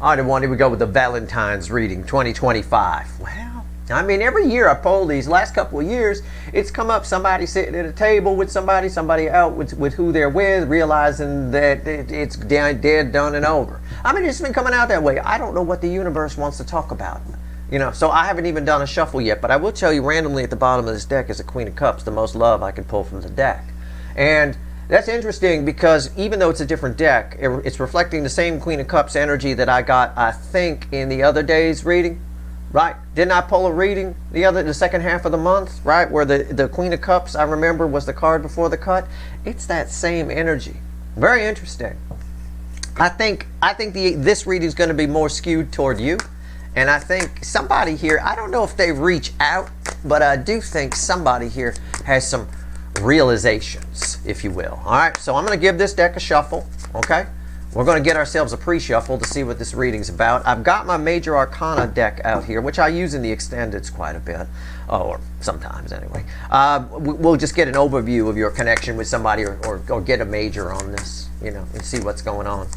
All right, here we go with the Valentine's reading 2025. Well, I mean, every year I poll these, last couple of years, it's come up somebody sitting at a table with somebody out with who they're with, realizing that it's dead, done, and over. I mean, it's been coming out that way. I don't know what the universe wants to talk about. You know, so I haven't even done a shuffle yet, but I will tell you randomly at the bottom of this deck is a Queen of Cups, the most love I can pull from the deck. And that's interesting because even though it's a different deck, it's reflecting the same Queen of Cups energy that I got, I think, in the other day's reading. Right? Didn't I pull a reading the second half of the month, right? Where the Queen of Cups, I remember, was the card before the cut. It's that same energy. Very interesting. I think this reading is going to be more skewed toward you. And I think somebody here, I don't know if they reach out, but I do think somebody here has some realizations, if you will. All right, so I'm going to give this deck a shuffle, okay? We're going to get ourselves a pre-shuffle to see what this reading's about. I've got my Major Arcana deck out here, which I use in the Extendeds quite a bit, or sometimes anyway. We'll just get an overview of your connection with somebody or get a major on this, you know, and see what's going on.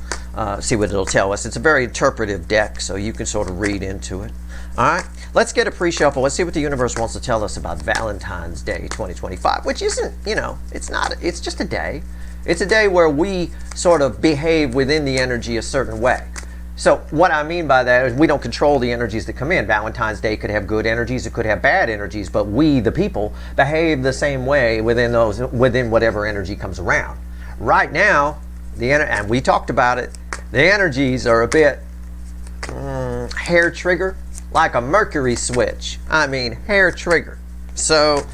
See what it'll tell us. It's a very interpretive deck, so you can sort of read into it. All right, let's get a pre-shuffle. Let's see what the universe wants to tell us about Valentine's Day 2025, which isn't, you know, it's just a day. It's a day where we sort of behave within the energy a certain way. So what I mean by that is we don't control the energies that come in. Valentine's Day could have good energies, it could have bad energies, but we, the people, behave the same way within whatever energy comes around. Right now, and we talked about it, the energies are a bit hair trigger, like a Mercury switch. I mean, hair trigger. So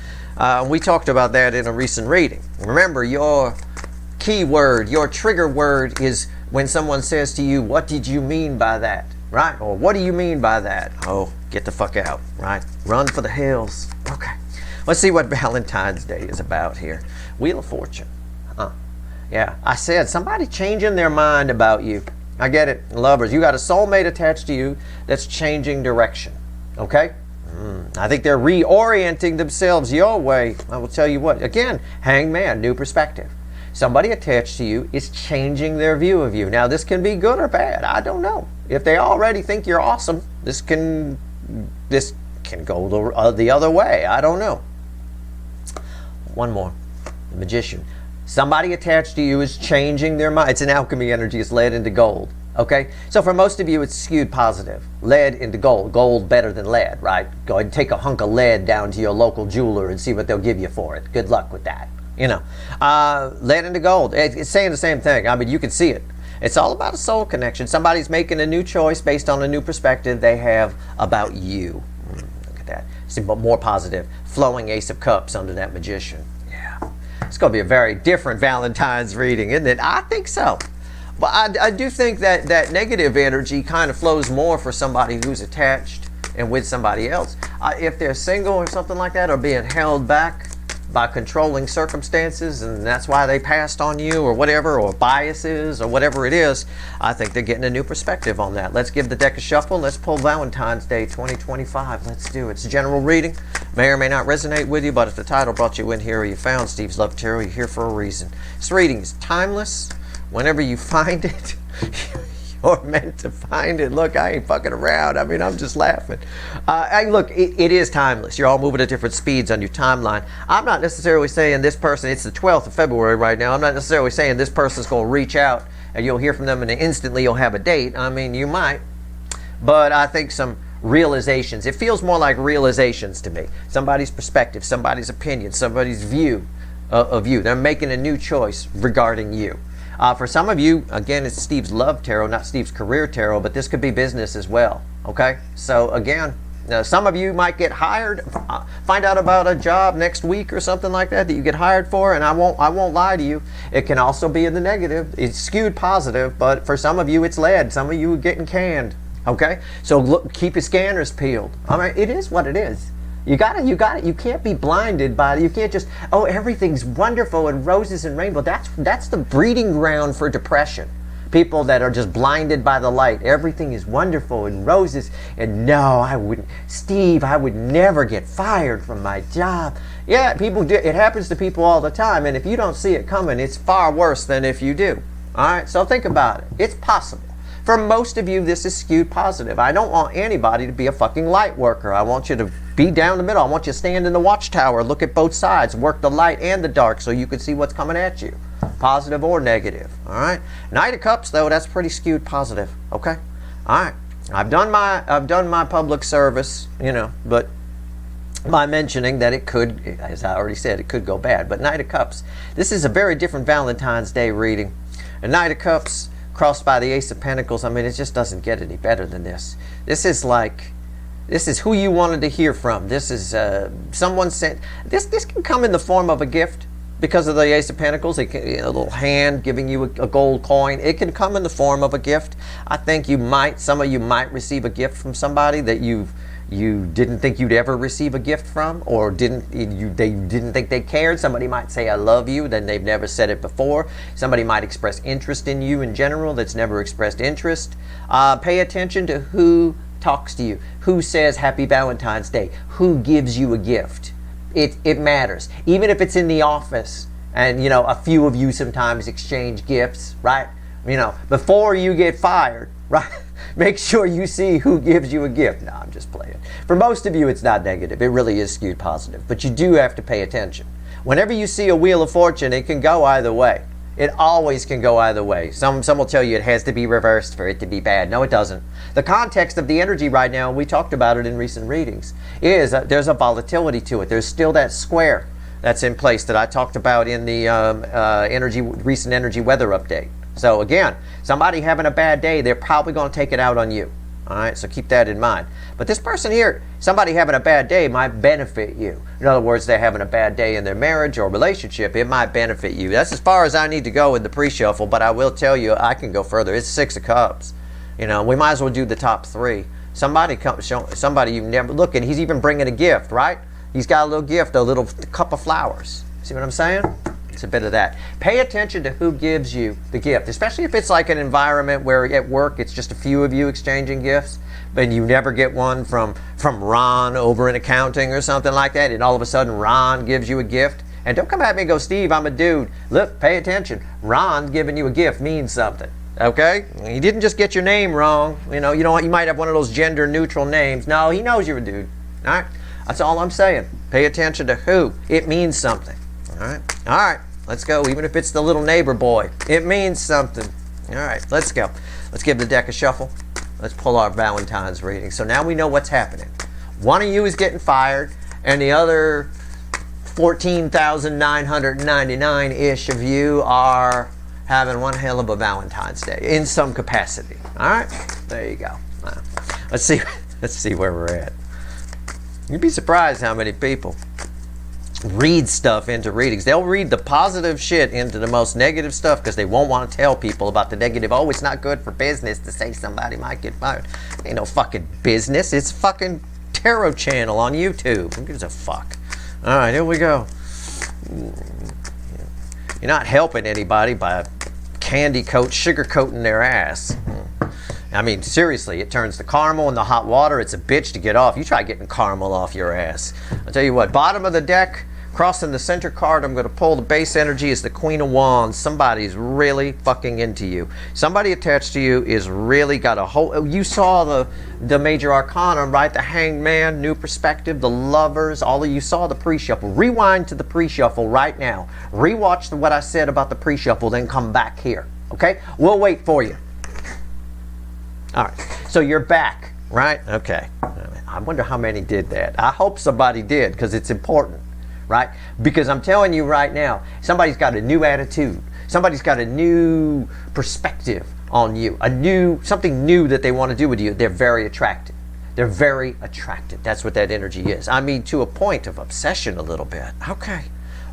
we talked about that in a recent reading. Remember, your key word, your trigger word is when someone says to you, what did you mean by that? Right? Or what do you mean by that? Oh, get the fuck out, right? Run for the hills. Okay. Let's see what Valentine's Day is about here. Wheel of Fortune. Yeah, I said somebody changing their mind about you. I get it. Lovers, you got a soulmate attached to you that's changing direction. Okay? I think they're reorienting themselves your way. I will tell you what. Again, Hangman, new perspective. Somebody attached to you is changing their view of you. Now, this can be good or bad. I don't know. If they already think you're awesome, this can go the other way. I don't know. One more. The Magician. Somebody attached to you is changing their mind. It's an alchemy energy. It's lead into gold. Okay? So for most of you, it's skewed positive. Lead into gold. Gold better than lead, right? Go ahead and take a hunk of lead down to your local jeweler and see what they'll give you for it. Good luck with that. You know, lead into gold. It's saying the same thing. I mean, you can see it. It's all about a soul connection. Somebody's making a new choice based on a new perspective they have about you. Look at that. See, but more positive. Flowing Ace of Cups under that Magician. Yeah. It's going to be a very different Valentine's reading, isn't it? I think so. But I do think that negative energy kind of flows more for somebody who's attached and with somebody else. If they're single or something like that, or being held back by controlling circumstances, and that's why they passed on you or whatever, or biases or whatever it is, I think they're getting a new perspective on that. Let's give the deck a shuffle. Let's pull Valentine's Day 2025. Let's do it. It's a general reading. May or may not resonate with you, but if the title brought you in here or you found Steve's Love Tarot, you're here for a reason. This reading is timeless. Whenever you find it, you're meant to find it. Look, I ain't fucking around. I mean, I'm just laughing. Look, it is timeless. You're all moving at different speeds on your timeline. I'm not necessarily saying this person, it's the 12th of February right now. I'm not necessarily saying this person's going to reach out and you'll hear from them and instantly you'll have a date. I mean, you might. But I think some realizations. It feels more like realizations to me. Somebody's perspective, somebody's opinion, somebody's view of you. They're making a new choice regarding you. For some of you, again, it's Steve's Love Tarot, not Steve's Career Tarot, but this could be business as well, okay? So again, some of you might get hired, find out about a job next week or something like that you get hired for, and I won't lie to you. It can also be in the negative. It's skewed positive, but for some of you, it's lead. Some of you are getting canned, okay? So look, keep your scanners peeled. I mean, it is what it is. You can't be blinded by it. You can't just, oh, everything's wonderful and roses and rainbow. That's the breeding ground for depression. People that are just blinded by the light. Everything is wonderful and roses. And no, I would never get fired from my job. Yeah, people do. It happens to people all the time. And if you don't see it coming, it's far worse than if you do. All right, so think about it. It's possible For most of you, this is skewed positive. I don't want anybody to be a fucking light worker. I want you to be down the middle. I want you to stand in the watchtower, look at both sides, work the light and the dark so you can see what's coming at you, positive or negative. All right. Knight of Cups, though, that's pretty skewed positive. Okay. All right. I've done my public service, but by mentioning that it could, as I already said, it could go bad. But Knight of Cups, this is a very different Valentine's Day reading. A Knight of Cups crossed by the Ace of Pentacles. I mean, it just doesn't get any better than this. This is who you wanted to hear from. This is someone sent. This can come in the form of a gift because of the Ace of Pentacles. A little hand giving you a gold coin. It can come in the form of a gift. I think some of you might receive a gift from somebody that you didn't think you'd ever receive a gift from, or they didn't think they cared. Somebody might say I love you, then they've never said it before. Somebody might express interest in you in general that's never expressed interest. Pay attention to who talks to you, who says Happy Valentine's Day, who gives you a gift. It matters. Even if it's in the office and a few of you sometimes exchange gifts, right? Before you get fired, right? Make sure you see who gives you a gift. No, I'm just playing. For most of you, it's not negative. It really is skewed positive. But you do have to pay attention. Whenever you see a Wheel of Fortune, it can go either way. It always can go either way. Some will tell you it has to be reversed for it to be bad. No, it doesn't. The context of the energy right now, we talked about it in recent readings, is there's a volatility to it. There's still that square that's in place that I talked about in the recent energy weather update. So again, somebody having a bad day, they're probably going to take it out on you. All right, so keep that in mind. But this person here, somebody having a bad day might benefit you. In other words, they're having a bad day in their marriage or relationship. It might benefit you. That's as far as I need to go in the pre-shuffle, but I will tell you I can go further. It's Six of Cups. We might as well do the top three. Somebody you've never looked at. He's even bringing a gift, right? He's got a little gift, a little cup of flowers. See what I'm saying? It's a bit of that. Pay attention to who gives you the gift, especially if it's like an environment where at work it's just a few of you exchanging gifts, but you never get one from Ron over in accounting or something like that, and all of a sudden Ron gives you a gift. And don't come at me and go, Steve, I'm a dude. Look, pay attention. Ron giving you a gift means something. Okay? He didn't just get your name wrong. You might have one of those gender neutral names. No, he knows you're a dude. All right? That's all I'm saying. Pay attention to who. It means something. All right, let's go. Even if it's the little neighbor boy, it means something. All right, let's go. Let's give the deck a shuffle. Let's pull our Valentine's reading. So now we know what's happening. One of you is getting fired, and the other 14,999-ish of you are having one hell of a Valentine's Day in some capacity. All right, there you go. Let's see where we're at. You'd be surprised how many people read stuff into readings. They'll read the positive shit into the most negative stuff because they won't want to tell people about the negative. Oh, it's not good for business to say somebody might get fired. Ain't no fucking business. It's fucking tarot channel on YouTube. Who gives a fuck? All right, here we go. You're not helping anybody by sugarcoating their ass. I mean, seriously, it turns the caramel in the hot water. It's a bitch to get off. You try getting caramel off your ass. I'll tell you what, bottom of the deck, crossing the center card, I'm going to pull the base energy is the Queen of Wands. Somebody's really fucking into you. Somebody attached to you is really got a whole... You saw the major arcana, right? The Hanged Man, New Perspective, the Lovers, all of you saw the pre-shuffle. Rewind to the pre-shuffle right now. Rewatch what I said about the pre-shuffle, then come back here. Okay? We'll wait for you. All right, so you're back, right? Okay. I wonder how many did that. I hope somebody did because it's important, right? Because I'm telling you right now, somebody's got a new attitude. Somebody's got a new perspective on you, something new that they want to do with you. They're very attracted. They're very attracted. That's what that energy is. I mean, to a point of obsession a little bit. Okay.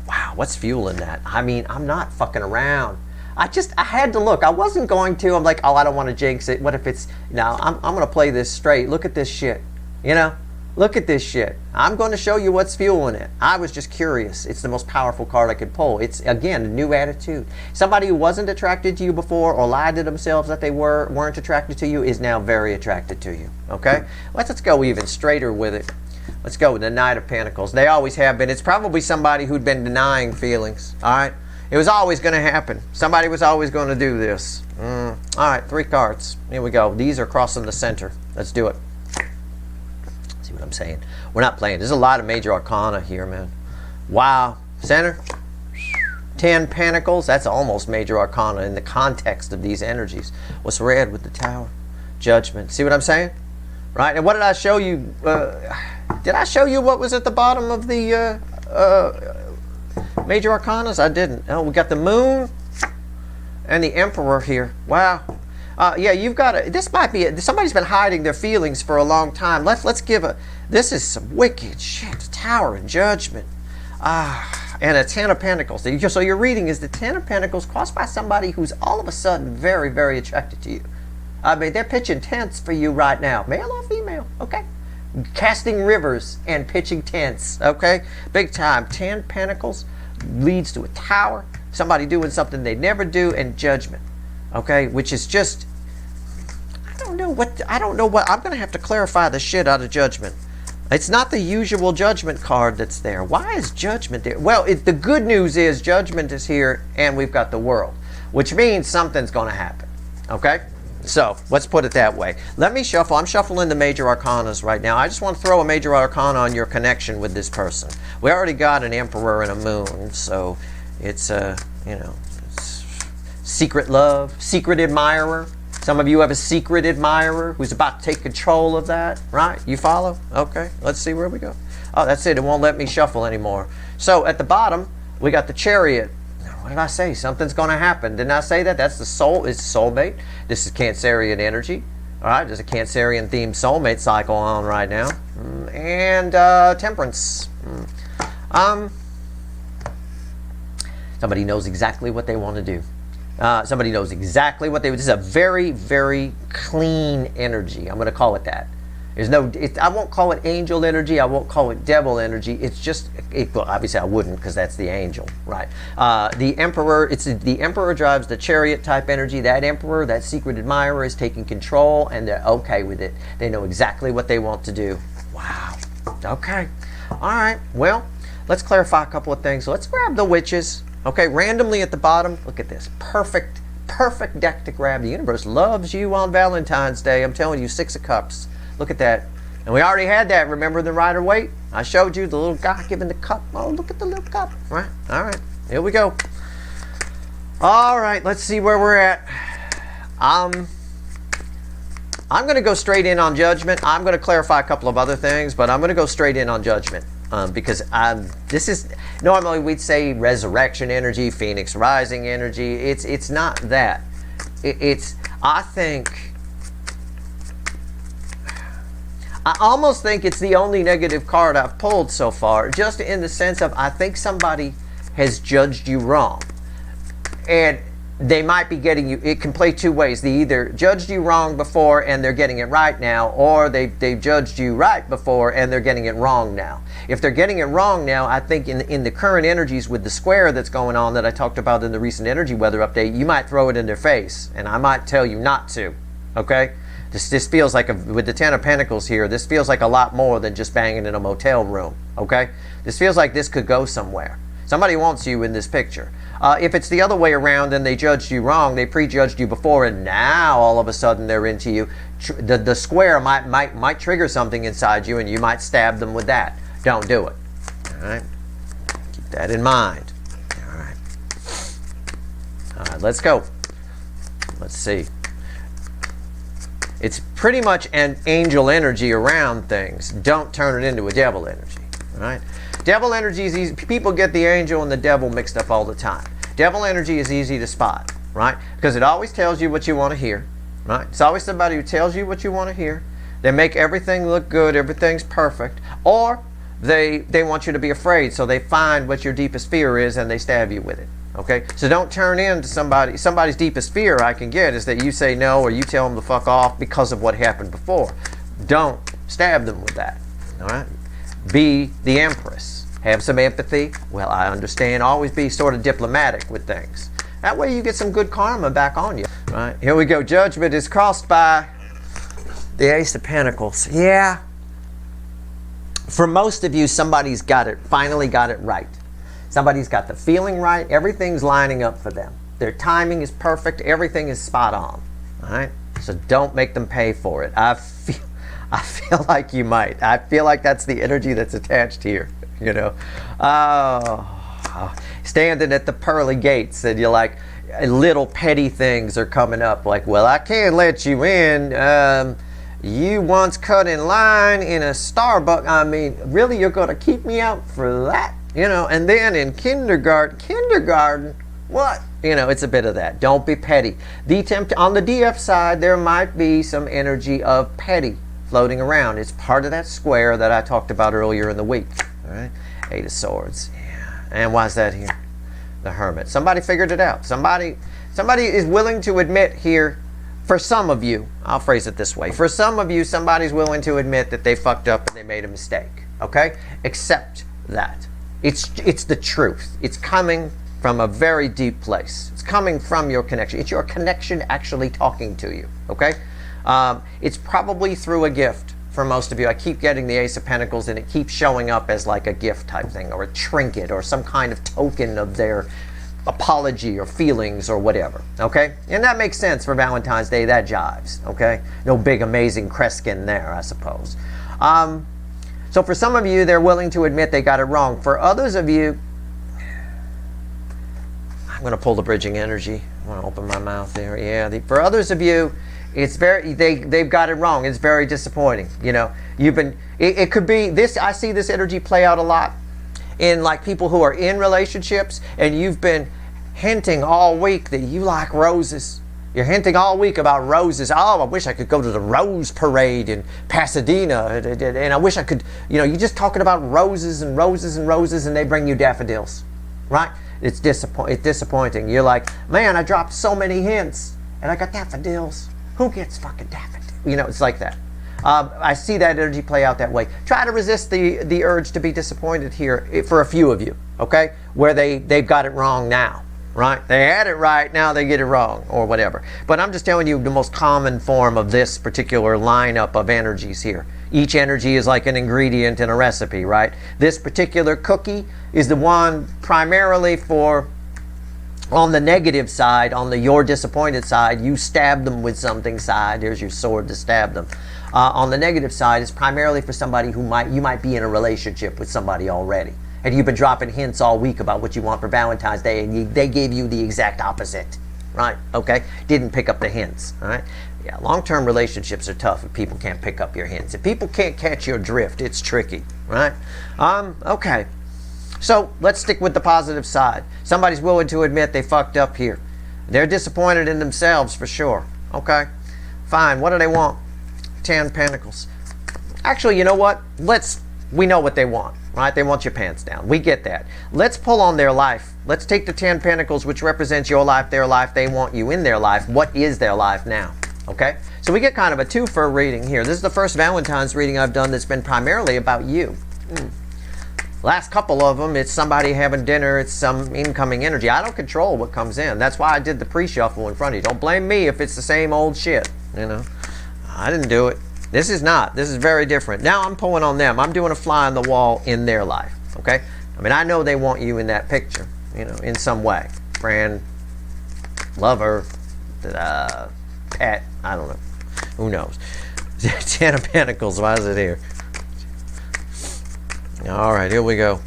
Wow, what's fueling that? I mean, I'm not fucking around. I had to look. I wasn't going to. I'm like, oh, I don't want to jinx it. What if it's... No, I'm going to play this straight. Look at this shit. Look at this shit. I'm going to show you what's fueling it. I was just curious. It's the most powerful card I could pull. It's, again, a new attitude. Somebody who wasn't attracted to you before or lied to themselves that they weren't attracted to you is now very attracted to you. Okay? Let's go even straighter with it. Let's go with the Knight of Pentacles. They always have been. It's probably somebody who'd been denying feelings. All right? It was always going to happen. Somebody was always going to do this. All All right, 3 cards. Here we go. These are crossing the center. Let's do it. See what I'm saying? We're not playing. There's a lot of major arcana here, man. Wow. Center. 10 Pentacles. That's almost major arcana in the context of these energies. What's red with the Tower? Judgment. See what I'm saying? Right? And what did I show you? Did I show you what was at the bottom of the major arcanas? I didn't. Oh, we got the Moon and the Emperor here. Wow. Yeah, you've got to, this might be, somebody's been hiding their feelings for a long time. Let's give a, this is some wicked shit. Tower and Judgment. And a 10 of Pentacles. So your reading is the 10 of Pentacles crossed by somebody who's all of a sudden very, very attracted to you. I mean, they're pitching tents for you right now. Male or female, okay? Casting rivers and pitching tents, okay? Big time. 10 Pentacles leads to a Tower. Somebody doing something they never do, and Judgment, okay? Which is just, I don't know what, I'm going to have to clarify the shit out of Judgment. It's not the usual Judgment card that's there. Why is Judgment there? Well, the good news is Judgment is here and we've got the World, which means something's going to happen. Okay? So, let's put it that way. Let me shuffle. I'm shuffling the major arcanas right now. I just want to throw a major arcana on your connection with this person. We already got an Emperor and a Moon, so it's it's secret love, secret admirer. Some of you have a secret admirer who's about to take control of that, right? You follow? Okay, let's see where we go. Oh, that's it. It won't let me shuffle anymore. So at the bottom, we got the Chariot. What did I say? Something's going to happen. Didn't I say that? That's the soul. It's soulmate. This is Cancerian energy. All right, there's a Cancerian themed soulmate cycle on right now. And Temperance. Somebody knows exactly what they want to do. Somebody knows exactly what they would. This is a very, very clean energy. I'm going to call it that. There's no, I won't call it angel energy. I won't call it devil energy. It's just, well, obviously I wouldn't because that's the angel, right? The Emperor, the Emperor drives the Chariot type energy. That Emperor, that secret admirer is taking control and they're okay with it. They know exactly what they want to do. Wow. Okay. All right. Well, let's clarify a couple of things. Let's grab the Witches. Okay, randomly at the bottom, look at this. Perfect deck to grab. The universe loves you on Valentine's Day. I'm telling you, 6 of Cups. Look at that. And we already had that, remember the Rider Waite? I showed you the little guy giving the cup. Oh, look at the little cup. Right, all right, here we go. All right, let's see where we're at. I'm going to go straight in on Judgment. I'm going to clarify a couple of other things, but I'm going to go straight in on Judgment. Because this is, normally we'd say resurrection energy, Phoenix rising energy. It's not that. I almost think it's the only negative card I've pulled so far, just in the sense of I think somebody has judged you wrong. And they might be getting you, it can play 2 ways. They either judged you wrong before and they're getting it right now, or they've judged you right before and they're getting it wrong now. If they're getting it wrong now, I think in the current energies with the square that's going on that I talked about in the recent energy weather update, you might throw it in their face, and I might tell you not to, okay? This feels like, with the 10 of Pentacles here, this feels like a lot more than just banging in a motel room, okay? This feels like this could go somewhere. Somebody wants you in this picture. If it's the other way around and they judged you wrong, they prejudged you before, and now all of a sudden they're into you, the square might trigger something inside you, and you might stab them with that. Don't do it. All right? Keep that in mind. All right. All right, let's go. Let's see. It's pretty much an angel energy around things. Don't turn it into a devil energy. All right? Devil energy is easy. People get the angel and the devil mixed up all the time. Devil energy is easy to spot, right? Because it always tells you what you want to hear, right? It's always somebody who tells you what you want to hear. They make everything look good, everything's perfect. Or they want you to be afraid, so they find what your deepest fear is and they stab you with it, okay? So don't turn into somebody's deepest fear I can get is that you say no or you tell them to fuck off because of what happened before. Don't stab them with that, all right? Be the Empress. Have some empathy. Well, I understand. Always be sort of diplomatic with things. That way you get some good karma back on you. Right? Here we go. Judgment is crossed by the Ace of Pentacles. Yeah. For most of you, somebody's got it, finally got it right. Somebody's got the feeling right. Everything's lining up for them. Their timing is perfect. Everything is spot on. All right? So don't make them pay for it. I feel like you might. I feel like that's the energy that's attached here, you know. Standing at the pearly gates, and you're like, little petty things are coming up, like, well, I can't let you in. You once cut in line in a Starbucks. I mean, really, you're going to keep me out for that? You know, and then in kindergarten, what? You know, it's a bit of that. Don't be petty. On the DF side, there might be some energy of petty floating around. It's part of that square that I talked about earlier in the week. All right, 8 of Swords. Yeah. And why is that here? The Hermit. Somebody figured it out. Somebody is willing to admit here. For some of you, I'll phrase it this way. For some of you, somebody's willing to admit that they fucked up and they made a mistake. Okay? Accept that. It's the truth. It's coming from a very deep place. It's coming from your connection. It's your connection actually talking to you. Okay? It's probably through a gift for most of you. I keep getting the Ace of Pentacles, and it keeps showing up as like a gift type thing, or a trinket, or some kind of token of their apology or feelings or whatever. Okay? And that makes sense for Valentine's Day. That jives. Okay? No big amazing Kreskin there, I suppose. So for some of you, they're willing to admit they got it wrong. For others of you, I'm going to pull the bridging energy. I want to open my mouth there. Yeah. For others of you, it's very, they've got it wrong. It's very disappointing. You know, it could be this. I see this energy play out a lot in like people who are in relationships, and you've been hinting all week that you like roses. You're hinting all week about roses. Oh, I wish I could go to the Rose Parade in Pasadena, and I wish I could, you know, you're just talking about roses and roses and roses, and they bring you daffodils, right? It's disappointing. You're like, man, I dropped so many hints, and I got daffodils. Who gets fucking daffodils? You know, it's like that. I see that energy play out that way. Try to resist the urge to be disappointed here for a few of you, okay? Where they've got it wrong now, right? They had it right, now they get it wrong, or whatever. But I'm just telling you the most common form of this particular lineup of energies here. Each energy is like an ingredient in a recipe, right? This particular cookie is the one primarily for, on the negative side, on the you're disappointed side, you stab them with something side. Here's your sword to stab them. On the negative side, it's primarily for somebody you might be in a relationship with somebody already. And you've been dropping hints all week about what you want for Valentine's Day, and they gave you the exact opposite, right? Okay? Didn't pick up the hints, all right? Yeah, long-term relationships are tough if people can't pick up your hints. If people can't catch your drift, it's tricky, right? Okay. So let's stick with the positive side. Somebody's willing to admit they fucked up here. They're disappointed in themselves for sure. Okay? Fine. What do they want? 10 Pentacles. Actually, you know what? We know what they want, right? They want your pants down. We get that. Let's pull on their life. Let's take the 10 Pentacles, which represents your life, their life. They want you in their life. What is their life now? Okay? So we get kind of a two-fer reading here. This is the first Valentine's reading I've done that's been primarily about you. Last couple of them, it's somebody having dinner, it's some incoming energy. I don't control what comes in. That's why I did the pre-shuffle in front of you. Don't blame me if it's the same old shit, you know. I didn't do it. This is not. This is very different. Now I'm pulling on them. I'm doing a fly on the wall in their life, okay? I mean, I know they want you in that picture, you know, in some way. Friend, lover, pet, I don't know. Who knows? 10 of Pentacles, why is it here? All right, here we go.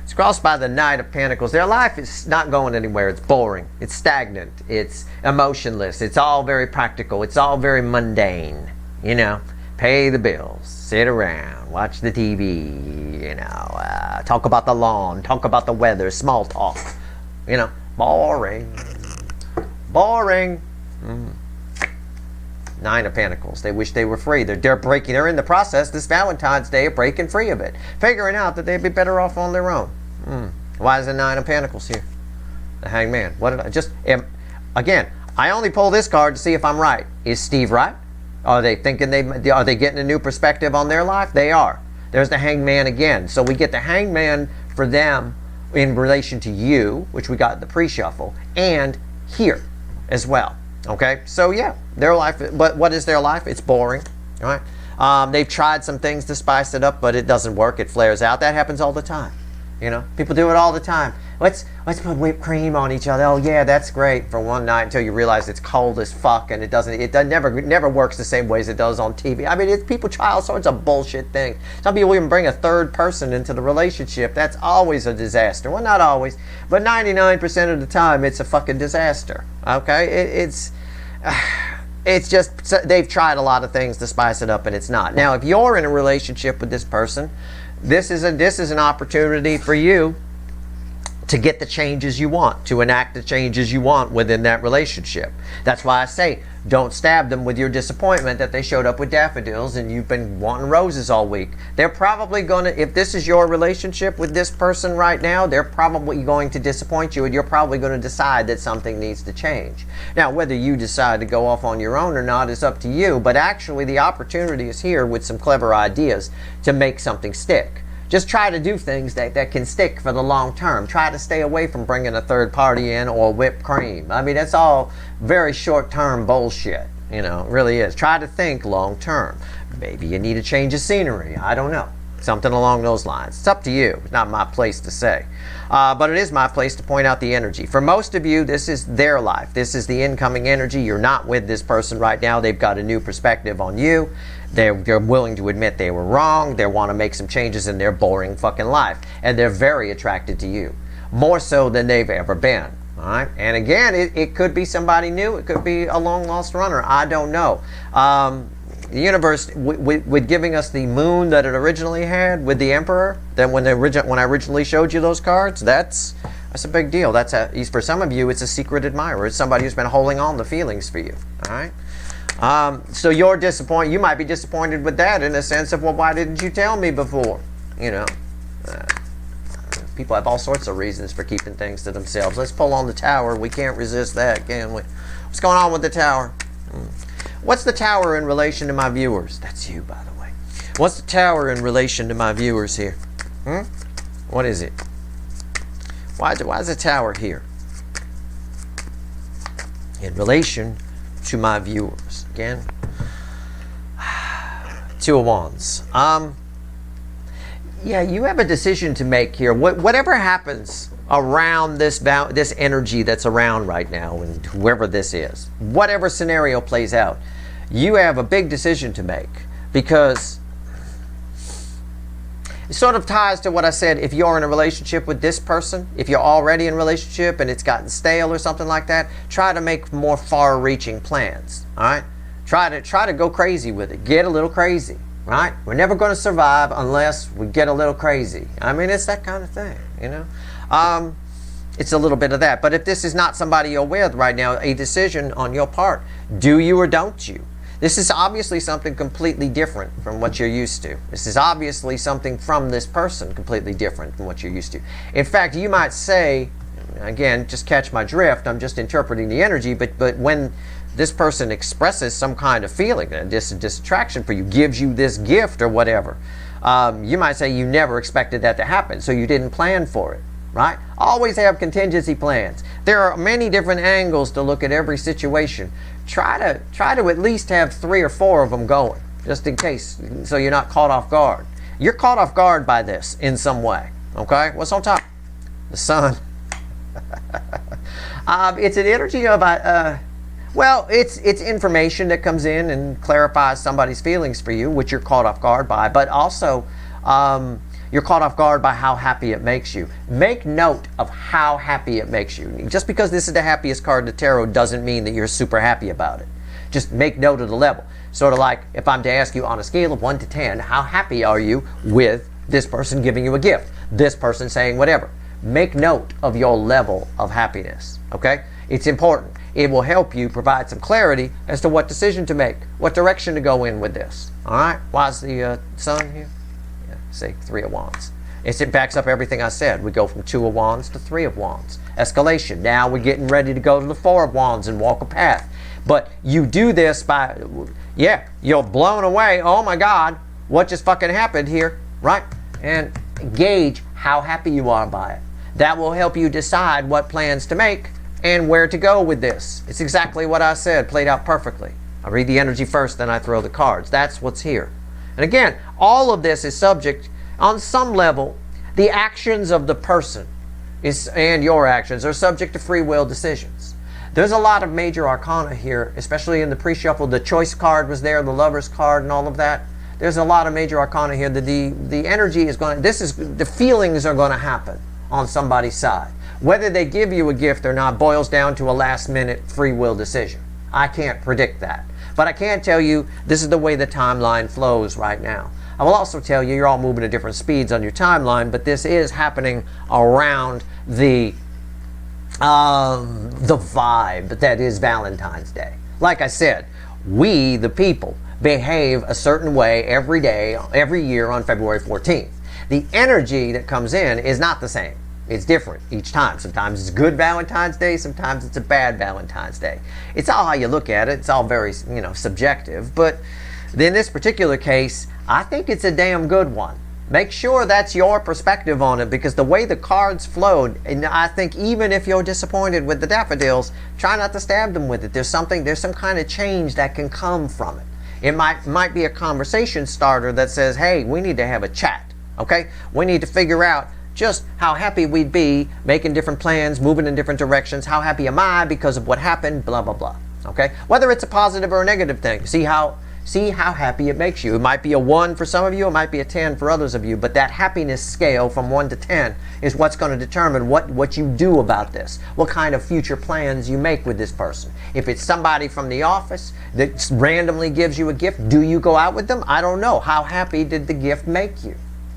It's crossed by the Knight of Pentacles. Their life is not going anywhere. It's boring. It's stagnant. It's emotionless. It's all very practical. It's all very mundane. You know, pay the bills, sit around, watch the TV, you know, talk about the lawn, talk about the weather, small talk. You know, boring. Boring. Nine of Pentacles. They wish they were free. They're in the process this Valentine's Day of breaking free of it. Figuring out that they'd be better off on their own. Why is the Nine of Pentacles here? The Hanged Man. What did I again, I only pull this card to see if I'm right. Is Steve right? Are they thinking are they getting a new perspective on their life? They are. There's the Hanged Man again. So we get the Hanged Man for them in relation to you, which we got in the pre-shuffle, and here as well. Okay, so yeah, their life, but what is their life? It's boring, all right? They've tried some things to spice it up, but it doesn't work. It flares out. That happens all the time. You know, people do it all the time. Let's put whipped cream on each other. Oh yeah, that's great for one night until you realize it's cold as fuck and it never works the same way as it does on TV. I mean, people try all sorts of bullshit things. Some people even bring a third person into the relationship. That's always a disaster. Well, not always, but 99% of the time, it's a fucking disaster. Okay, it's just they've tried a lot of things to spice it up, and it's not. Now, if you're in a relationship with this person, this is an opportunity for you to get the changes you want, to enact the changes you want within that relationship. That's why I say, don't stab them with your disappointment that they showed up with daffodils and you've been wanting roses all week. They're probably going to, if this is your relationship with this person right now, they're probably going to disappoint you, and you're probably going to decide that something needs to change. Now, whether you decide to go off on your own or not is up to you, but actually the opportunity is here with some clever ideas to make something stick. Just try to do things that can stick for the long term. Try to stay away from bringing a third party in or whipped cream. I mean, that's all very short-term bullshit. You know, it really is. Try to think long-term. Maybe you need a change of scenery. I don't know. Something along those lines. It's up to you. It's not my place to say. But it is my place to point out the energy. For most of you, this is their life. This is the incoming energy. You're not with this person right now. They've got a new perspective on you. They're willing to admit they were wrong. They want to make some changes in their boring fucking life. And they're very attracted to you. More so than they've ever been. All right? And again, it could be somebody new. It could be a long-lost runner. I don't know. The universe, with giving us the moon that it originally had with the emperor, then when I originally showed you those cards, that's a big deal. For some of you, it's a secret admirer. It's somebody who's been holding on to feelings for you. All right? So you're disappointed. You might be disappointed with that in the sense of, well, why didn't you tell me before? You know, people have all sorts of reasons for keeping things to themselves. Let's pull on the tower. We can't resist that, can we? What's going on with the tower? What's the tower in relation to my viewers? That's you, by the way. What's the tower in relation to my viewers here? What is it? Why is the tower here? In relation to my viewers. Again, Two of Wands. Yeah, you have a decision to make here. Whatever happens around this energy that's around right now, and whoever this is, whatever scenario plays out, you have a big decision to make, because it sort of ties to what I said. If you're in a relationship with this person, if you're already in a relationship and it's gotten stale or something like that, try to make more far-reaching plans. All right, try to go crazy with it. Get a little crazy. Right? We're never going to survive unless we get a little crazy. I mean, it's that kind of thing, you know. It's a little bit of that. But if this is not somebody you're with right now, a decision on your part, do you or don't you? This is obviously something completely different from what you're used to. This is obviously something from this person completely different from what you're used to. In fact, you might say, again, just catch my drift, I'm just interpreting the energy, but when this person expresses some kind of feeling, this attraction for you, gives you this gift or whatever, you might say you never expected that to happen, so you didn't plan for it, right? Always have contingency plans. There are many different angles to look at every situation. Try to at least have 3 or 4 of them going, just in case, so you're not caught off guard. You're caught off guard by this in some way, okay? What's on top? The sun. It's an energy of well, it's information that comes in and clarifies somebody's feelings for you, which you're caught off guard by, but also you're caught off guard by how happy it makes you. Make note of how happy it makes you. Just because this is the happiest card in the tarot doesn't mean that you're super happy about it. Just make note of the level. Sort of like if I'm to ask you on a scale of 1 to 10, how happy are you with this person giving you a gift? This person saying whatever. Make note of your level of happiness, okay? It's important. It will help you provide some clarity as to what decision to make, what direction to go in with this. All right? Why's the sun here? Yeah, say 3 of Wands. It backs up everything I said. We go from 2 of Wands to 3 of Wands. Escalation. Now we're getting ready to go to the 4 of Wands and walk a path. But you do this by, yeah, you're blown away. Oh my God, what just fucking happened here, right? And gauge how happy you are by it. That will help you decide what plans to make and where to go with this. It's exactly what I said, played out perfectly. I read the energy first, then I throw the cards. That's what's here. And again, all of this is subject, on some level, The actions of the person and your actions are subject to free will decisions. There's a lot of major arcana here, especially in the pre-shuffle. The choice card was there, the lover's card and all of that. There's a lot of major arcana here. The energy is going to, the feelings are going to happen on somebody's side. Whether they give you a gift or not boils down to a last minute free will decision. I can't predict that. But I can tell you this is the way the timeline flows right now. I will also tell you you're all moving at different speeds on your timeline, but this is happening around the vibe that is Valentine's Day. Like I said, we, the people, behave a certain way every day, every year on February 14th. The energy that comes in is not the same. It's different each time. Sometimes it's a good Valentine's Day, sometimes it's a bad Valentine's Day. It's all how you look at it. It's all very, subjective. But in this particular case, I think it's a damn good one. Make sure that's your perspective on it, because the way the cards flowed, and I think even if you're disappointed with the daffodils, try not to stab them with it. There's some kind of change that can come from it. It might be a conversation starter that says, hey, we need to have a chat, okay? We need to figure out just how happy we'd be making different plans, moving in different directions. How happy am I because of what happened, blah, blah, blah, okay? Whether it's a positive or a negative thing, see how happy it makes you. It might be a 1 for some of you, it might be a 10 for others of you, but that happiness scale from 1 to 10 is what's going to determine what you do about this, what kind of future plans you make with this person. If it's somebody from the office that randomly gives you a gift, do you go out with them? I don't know. How happy did the gift make you?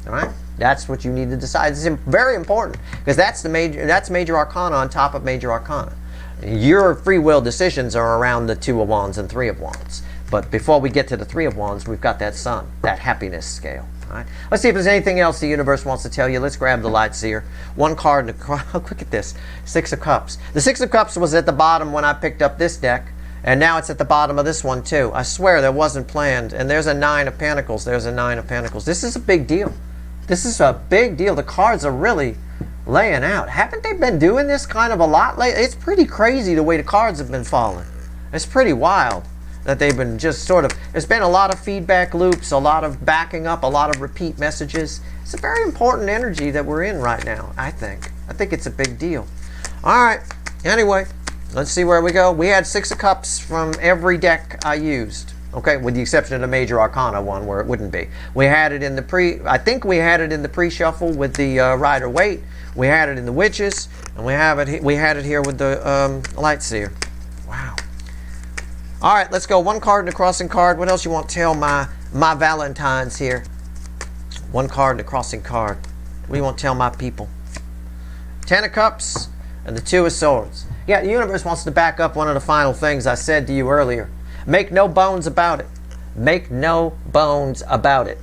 All right? That's what you need to decide. It's very important, because that's major arcana on top of major arcana. Your free will decisions are around the 2 of Wands and 3 of Wands. But before we get to the 3 of Wands, we've got that sun, that happiness scale. All right? Let's see if there's anything else the universe wants to tell you. Let's grab the light seer. One card. Look at this. 6 of Cups. The 6 of Cups was at the bottom when I picked up this deck. And now it's at the bottom of this one too. I swear that wasn't planned. And there's a 9 of Pentacles. There's a 9 of Pentacles. This is a big deal. This is a big deal. The cards are really laying out. Haven't they been doing this kind of a lot lately? It's pretty crazy the way the cards have been falling. It's pretty wild that they've been just sort of, there's been a lot of feedback loops, a lot of backing up, a lot of repeat messages. It's a very important energy that we're in right now, I think. I think it's a big deal. All right. Anyway, let's see where we go. We had 6 of Cups from every deck I used. Okay, with the exception of the major arcana one where it wouldn't be. We had it in the I think we had it in the pre-shuffle with the Rider Waite. We had it in the Witches, and we had it here with the Light Seer. Wow. All right, let's go. One card and a crossing card. What else you want to tell my Valentines here? One card and a crossing card. What do you want to tell my people? 10 of Cups and the 2 of Swords. Yeah, the universe wants to back up one of the final things I said to you earlier. Make no bones about it. Make no bones about it.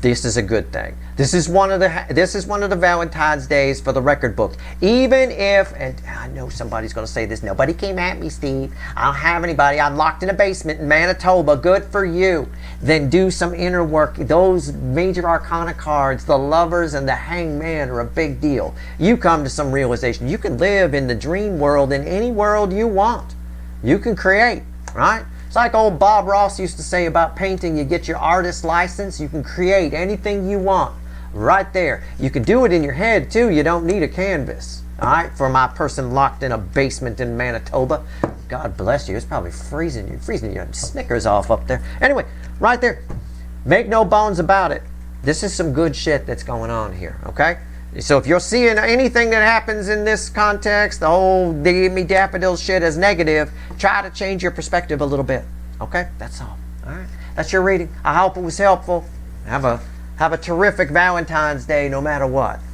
This is a good thing. This is one of the Valentine's days for the record book. Even if, and I know somebody's going to say this, nobody came at me, Steve. I don't have anybody. I'm locked in a basement in Manitoba. Good for you. Then do some inner work. Those major arcana cards, the Lovers and the Hangman, are a big deal. You come to some realization. You can live in the dream world, in any world you want. You can create, right? It's like old Bob Ross used to say about painting. You get your artist license, you can create anything you want right there. You can do it in your head too. You don't need a canvas. All right, for my person locked in a basement in Manitoba, God bless you. It's probably freezing your Snickers off up there. Anyway, right there. Make no bones about it. This is some good shit that's going on here, okay? So if you're seeing anything that happens in this context, the whole they give me daffodils shit as negative, try to change your perspective a little bit. Okay? That's all. All right? That's your reading. I hope it was helpful. Have a terrific Valentine's Day no matter what.